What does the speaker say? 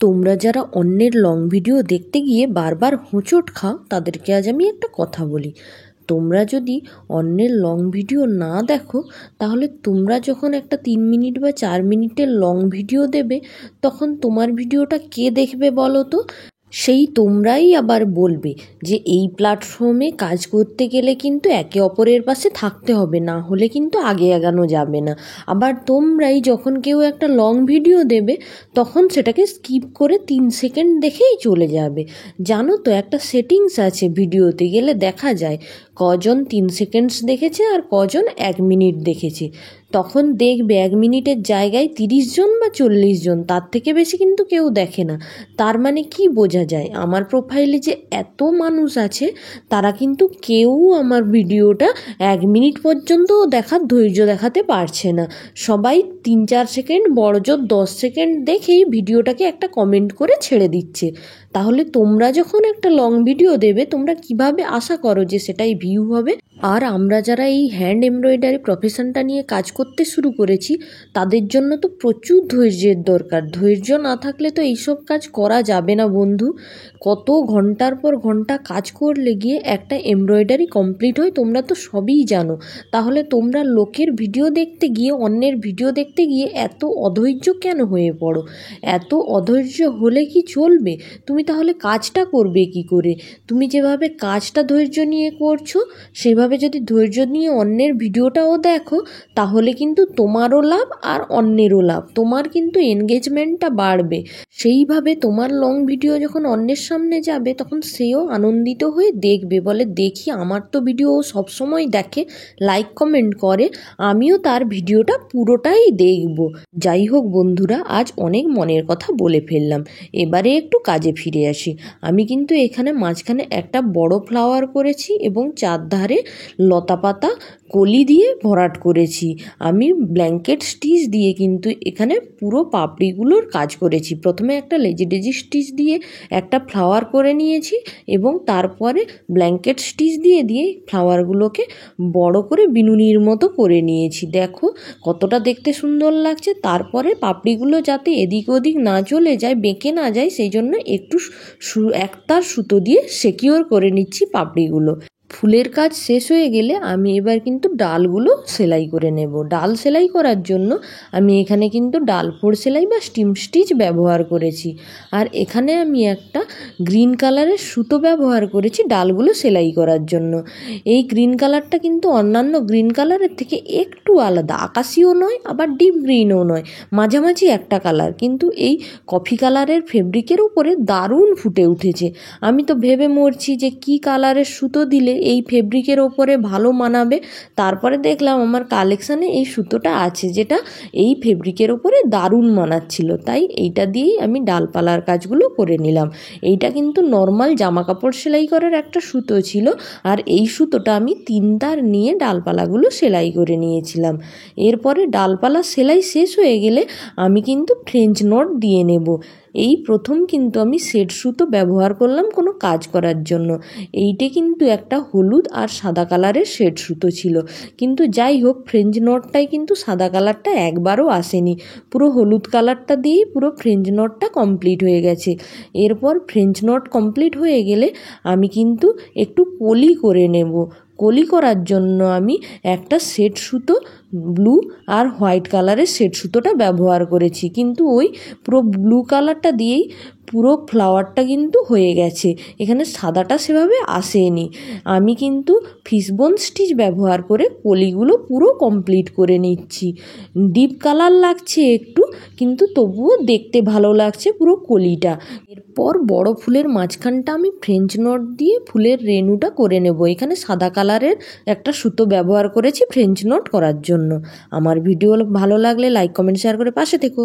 তোমরা যারা অন্যের লং ভিডিও দেখতে গিয়ে বারবার হোঁচট খাও তাদেরকে আজ আমি একটা কথা বলি। তোমরা যদি অন্যের লং ভিডিও না দেখো তাহলে তোমরা যখন একটা 3 মিনিট বা 4 মিনিটের লং ভিডিও দেবে তখন তোমার ভিডিওটা কে দেখবে বলো তো? সেই তোমরাই আবার বলবে যে এই প্ল্যাটফর্মে কাজ করতে গেলে কিন্তু একে অপরের পাশে থাকতে হবে, না হলে কিন্তু আগে এগানো যাবে না। আবার তোমরাই যখন কেউ একটা লং ভিডিও দেবে তখন সেটাকে স্কিপ করে 3 সেকেন্ড দেখেই চলে যাবে। জানো তো একটা সেটিংস আছে, ভিডিওতে গেলে দেখা যায় কজন 3 সেকেন্ডস দেখেছে আর কজন 1 মিনিট দেখেছে। তখন দেখবে 1 মিনিটের জায়গায় 30 জন বা 40 জন, তার থেকে বেশি কিন্তু কেউ দেখে না। তার মানে কি বোঝা যায়, আমার প্রোফাইলে যে এত মানুষ আছে তারা কিন্তু কেউ আমার ভিডিওটা 1 মিনিট পর্যন্তও দেখার ধৈর্য দেখাতে পারছে না। সবাই 3-4 সেকেন্ড, বড়জোর 10 সেকেন্ড দেখেই ভিডিওটাকে একটা কমেন্ট করে ছেড়ে দিচ্ছে। তাহলে তোমরা যখন একটা লং ভিডিও দেবে তোমরা কিভাবে আশা করো যে সেটাই ভিউ হবে? আর আমরা যারা এই হ্যান্ড এমব্রয়ডারি প্রফেশনটা নিয়ে কাজ করতে শুরু করেছি তাদের জন্য তো প্রচুর ধৈর্যের দরকার। ধৈর্য না থাকলে তো এইসব কাজ করা যাবে না বন্ধু। কত ঘন্টার পর ঘন্টা কাজ করলে গিয়ে একটা এমব্রয়ডারি কমপ্লিট হয় তোমরা তো সবই জানো। তাহলে তোমরা লোকের ভিডিও দেখতে গিয়ে, অন্যের ভিডিও দেখতে গিয়ে এত অধৈর্য কেন হয়ে পড়ো? এত অধৈর্য হলে কি চলবে? তুমি তাহলে কাজটা করবে কি করে? তুমি যেভাবে কাজটা ধৈর্য নিয়ে করছো সেভাবে যদি ধৈর্য নিয়ে অন্যের ভিডিওটাও দেখো তাহলে কিন্তু তোমারও লাভ আর অন্যেরও লাভ। তোমার কিন্তু এনগেজমেন্টটা বাড়বে। সেইভাবে তোমার লং ভিডিও যখন অন্যের সামনে যাবে তখন সেও আনন্দিত হয়ে দেখবে, বলে দেখি আমার তো ভিডিও সবসময় দেখে, লাইক কমেন্ট করে, আমিও তার ভিডিওটা পুরোটাই দেখব। যাই হোক বন্ধুরা, আজ অনেক মনের কথা বলে ফেললাম, এবারে একটু কাজে ফিরে আসি। আমি কিন্তু এখানে মাঝখানে একটা বড় ফ্লাওয়ার করেছি এবং চারধারে লতা পাতা কলি দিয়ে ভরাট করেছি। আমি ব্ল্যাঙ্কেট স্টিচ দিয়ে কিন্তু এখানে পুরো পাপড়িগুলোর কাজ করেছি। প্রথমে একটা লেজি ডেজি স্টিচ দিয়ে একটা ফ্লাওয়ার করে নিয়েছি এবং তারপরে ব্ল্যাঙ্কেট স্টিচ দিয়ে ফ্লাওয়ারগুলোকে বড় করে বিনুনির মতো করে নিয়েছি। দেখো কতটা দেখতে সুন্দর লাগছে। তারপরে পাপড়িগুলো যাতে এদিক ওদিক না চলে যায়, বেঁকে না যায়, সেই জন্য একটু একতার সুতো দিয়ে সিকিউর করে নিচ্ছি পাপড়িগুলো। ফুলের কাজ শেষ হয়ে গেলে আমি এবার কিন্তু ডালগুলো সেলাই করে নেব। ডাল সেলাই করার জন্য আমি এখানে কিন্তু ডাল ফোড় সেলাই বা স্টিম স্টিচ ব্যবহার করেছি। আর এখানে আমি একটা গ্রিন কালারের সুতো ব্যবহার করেছি ডালগুলো সেলাই করার জন্য। এই গ্রিন কালারটা কিন্তু অন্যান্য গ্রিন কালারের থেকে একটু আলাদা, আকাশিও নয় আবার ডিপ গ্রিনও নয়, মাঝামাঝি একটা কালার, কিন্তু এই কফি কালারের ফেব্রিকের উপরে দারুণ ফুটে উঠেছে। আমি তো ভেবে মরছি যে কি কালারের সুতো দিলে এই ফেব্রিকের ওপরে ভালো মানাবে। তারপরে দেখলাম আমার কালেকশানে এই সুতোটা আছে যেটা এই ফেব্রিকের ওপরে দারুণ মানাচ্ছিল, তাই এইটা দিয়েই আমি ডালপালার কাজগুলো করে নিলাম। এইটা কিন্তু নর্মাল জামা কাপড় সেলাই করার একটা সুতো ছিল, আর এই সুতোটা আমি 3 তার নিয়ে ডালপালাগুলো সেলাই করে নিয়েছিলাম। এরপরে ডালপালা সেলাই শেষ হয়ে গেলে আমি কিন্তু ফ্রেঞ্চ নট দিয়ে নেব। এই প্রথম কিন্তু আমি সেট সুতো ব্যবহার করলাম কোনো কাজ করার জন্য। এইটা কিন্তু একটা হলুদ আর সাদা কালারের সেট সুতো ছিল, কিন্তু যাই হোক ফ্রেঞ্চ নটটাই কিন্তু সাদা কালারটা একবারও আসেনি, পুরো হলুদ কালারটা দিয়েই পুরো ফ্রেঞ্চ নটটা কমপ্লিট হয়ে গেছে। এরপর ফ্রেঞ্চ নট কমপ্লিট হয়ে গেলে আমি কিন্তু একটু কলি করে নেব। কলি করার জন্য আমি একটা সেট সুতো ব্লু আর হোয়াইট কালারের সেট সুতোটা ব্যবহার করেছি, কিন্তু ওই পুরো ব্লু কালারটা দিয়েই পুরো ফ্লাওয়ারটা কিন্তু হয়ে গেছে, এখানে সাদাটা সেভাবে আসেনি। আমি কিন্তু ফিশবোন স্টিচ ব্যবহার করে কলিগুলো পুরো কমপ্লিট করে নিচ্ছি। ডিপ কালার লাগছে একটু, কিন্তু তবুও দেখতে ভালো লাগছে পুরো কলিটা। এরপর বড় ফুলের মাঝখানটা আমি ফ্রেঞ্চ নট দিয়ে ফুলের রেনুটা করে নেব। এখানে সাদা কালারের একটা সুতো ব্যবহার করেছি ফ্রেঞ্চ নট করার জন্য। আমার ভিডিও ভালো লাগলে লাইক কমেন্ট শেয়ার করে পাশে থেকো।